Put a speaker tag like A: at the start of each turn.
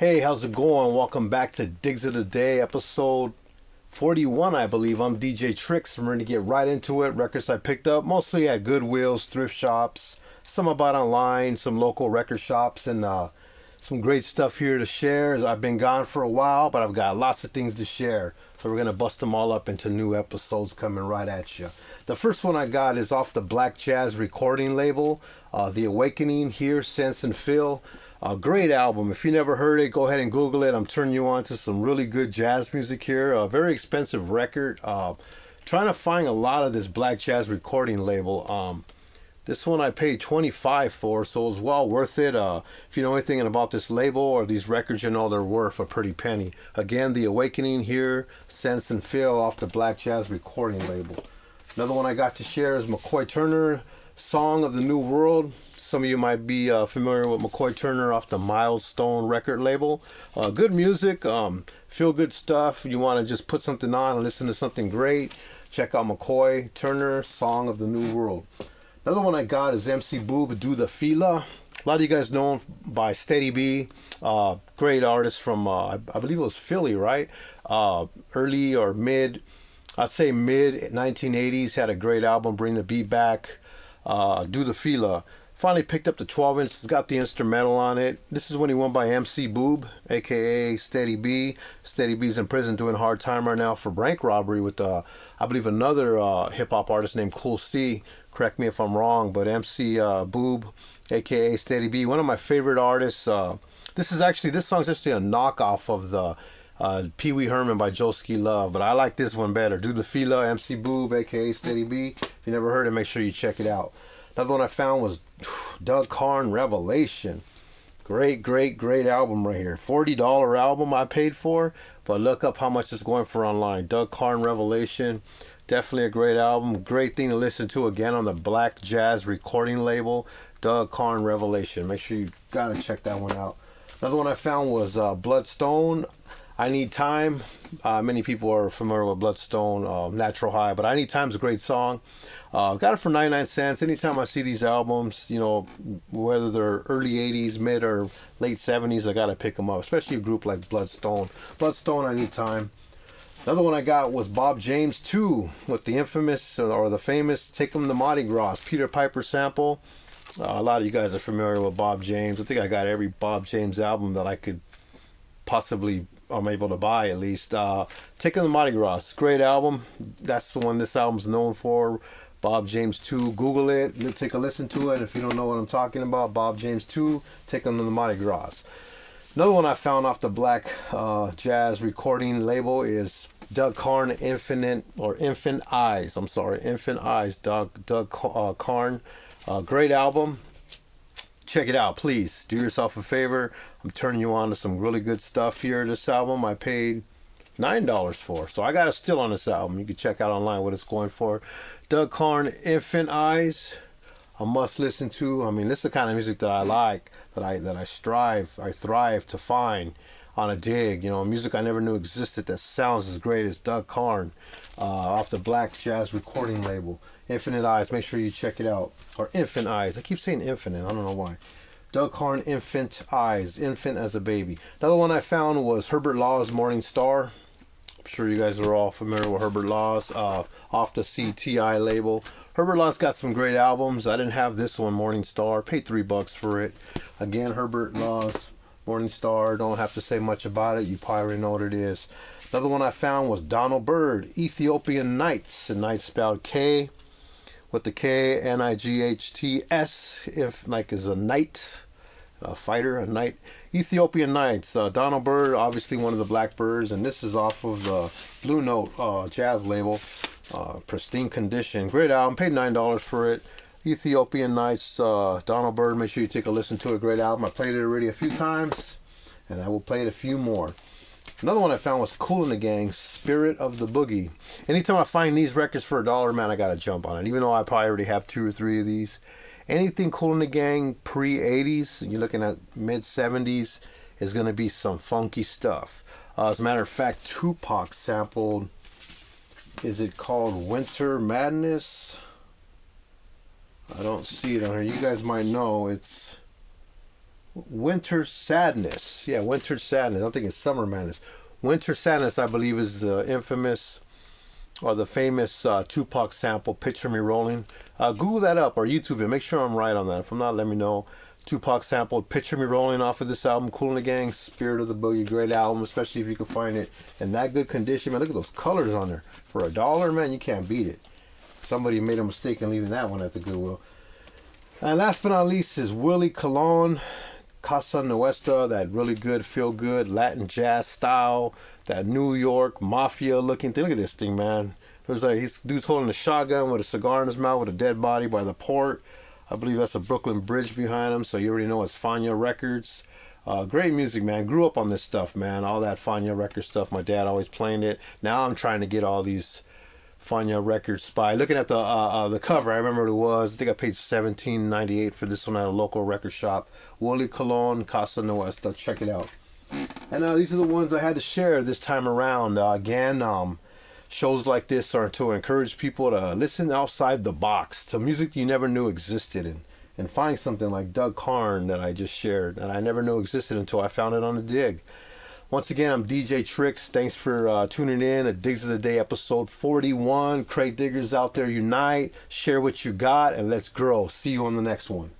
A: Hey, how's it going? Welcome back to Digs of the Day, episode 41, I believe. I'm DJ Tricks. I'm ready to get right into it. Records I picked up mostly at Goodwills, thrift shops, some I bought online, some local record shops, and some great stuff here to share. As I've been gone for a while, but I've got lots of things to share. So we're going to bust them all up into new episodes coming right at you. The first one I got is off the Black Jazz recording label, The Awakening, Hear, Sense, and Feel. A great album. If you never heard it, go ahead and Google it. I'm turning you on to some really good jazz music here. A very expensive record. Trying to find a lot of this Black Jazz recording label. This one I paid $25 for, so it was well worth it. If you know anything about this label or these records, you know they're worth a pretty penny. Again, The Awakening, Hear, Sense, and Feel off the Black Jazz recording label. Another one I got to share is McCoy Tyner, Song of the New World. Some of you might be familiar with McCoy Tyner off the Milestone record label. Good music, feel good stuff. You want to just put something on and listen to something great, check out McCoy Tyner, Song of the New World. Another one I got is MC Boob The Fila. A lot of you guys know him by Steady B. Great artist from, I believe it was Philly, right? Early or mid, I'd say mid 1980s. Had a great album, Bring the Beat Back. Do The Fila. Finally picked up the 12-inch. It's got the instrumental on it. This is when he went by MC Boob, aka Steady B. Steady B's in prison doing hard time right now for bank robbery with, I believe, another hip-hop artist named Kool C. Correct me if I'm wrong, but MC Boob, aka Steady B, one of my favorite artists. This song's actually a knockoff of the Pee Wee Herman by Joeski Love, but I like this one better. Do The Fila, MC Boob, aka Steady B. If you never heard it, make sure you check it out. Another one I found was Doug Carn, Revelation. Great album right here. $40 album I paid for, but look up how much it's going for online. Doug Carn, Revelation. Definitely a great album. Great thing to listen to again on the Black Jazz recording label. Doug Carn, Revelation. Make sure you gotta check that one out. Another one I found was Bloodstone, I Need Time. Many people are familiar with Bloodstone, Natural High, but I Need Time is a great song. Got it for 99 cents. Anytime I see these albums, you know, whether they're early 80s, mid or late 70s, I gotta pick them up, especially a group like Bloodstone. Bloodstone, I Need Time. Another one I got was Bob James 2 with the infamous or the famous Take 'Em to Mardi Gras, Peter Piper sample. A lot of you guys are familiar with Bob James. I think I got every Bob James album that I could possibly I'm able to buy at least. Take 'Em to Mardi Gras, great album. That's the one this album's known for. Bob James 2, Google it, you'll take a listen to it. If you don't know what I'm talking about, Bob James 2, Take 'Em to the Mardi Gras. Another one I found off the Black Jazz recording label is Doug Carn, Infant Eyes. Infant Eyes, Doug Carn. Great album. Check it out, please. Do yourself a favor. I'm turning you on to some really good stuff here. This album I paid $9 for, so I got a steal on this album. You can check out online what it's going for. Doug Carn, Infant Eyes, a must listen to. I mean, this is the kind of music that I like, that I thrive to find on a dig. You know, music I never knew existed that sounds as great as Doug Carn, off the Black Jazz recording label. Infinite Eyes, make sure you check it out. Or Infant Eyes, I keep saying infinite, I don't know why. Doug Carn, Infant Eyes, infant as a baby. Another one I found was Herbert Laws, Morning Star. I'm sure you guys are all familiar with Herbert Laws, off the CTI label. Herbert Laws got some great albums. I didn't have this one, Morning Star. Paid $3 for it. Again, Herbert Laws, Morning Star. Don't have to say much about it. You probably already know what it is. Another one I found was Byrd, Ethiopian Nights. And Nights spelled K with the K, Nights, if like is a knight, a fighter, a knight. Ethiopian Nights, Byrd, obviously one of the Blackbirds, and this is off of the Blue Note jazz label. Pristine condition, great album. Paid $9 for it. Ethiopian Nights, Byrd. Make sure you take a listen to it. Great album. I played it already a few times, and I will play it a few more. Another one I found was Kool The Gang, Spirit of the Boogie. Anytime I find these records for $1, man, I gotta jump on it. Even though I probably already have 2 or 3 of these. Anything Kool The Gang pre-80s, you're looking at mid-70s, is going to be some funky stuff. As a matter of fact, Tupac sampled, is it called Winter Madness? I don't see it on here. You guys might know. It's Winter Sadness. Yeah, Winter Sadness. I'm thinking Summer Madness. Winter Sadness, I believe, is the infamous or the famous Tupac sample, Picture Me Rolling. Google that up or YouTube it. Make sure I'm right on that. If I'm not, let me know. Tupac sampled Picture Me Rolling off of this album, Kool The Gang, Spirit of the Boogie. Great album, especially if you can find it in that good condition. Man, look at those colors on there. For $1, man, you can't beat it. Somebody made a mistake in leaving that one at the Goodwill. And last but not least is Willy Cologne, Casa Nuesta, that really good, feel good Latin jazz style, that New York mafia looking thing. Look at this thing, man. There's like dude's holding a shotgun with a cigar in his mouth with a dead body by the port. I believe that's a Brooklyn Bridge behind him, so you already know it's Fania Records. Great music, man. Grew up on this stuff, man. All that Fania Records stuff. My dad always playing it. Now I'm trying to get all these Fania Records Spy. Looking at the cover, I remember what it was. I think I paid $17.98 for this one at a local record shop. Willy Cologne, Casa Nuesta. Check it out. And these are the ones I had to share this time around. Again, shows like this are to encourage people to listen outside the box to music you never knew existed, and find something like Doug Carn that I just shared that I never knew existed until I found it on the dig. Once again, I'm DJ Tricks. Thanks for tuning in at Digs of the Day episode 41. Crate diggers out there, unite, share what you got, and let's grow. See you on the next one.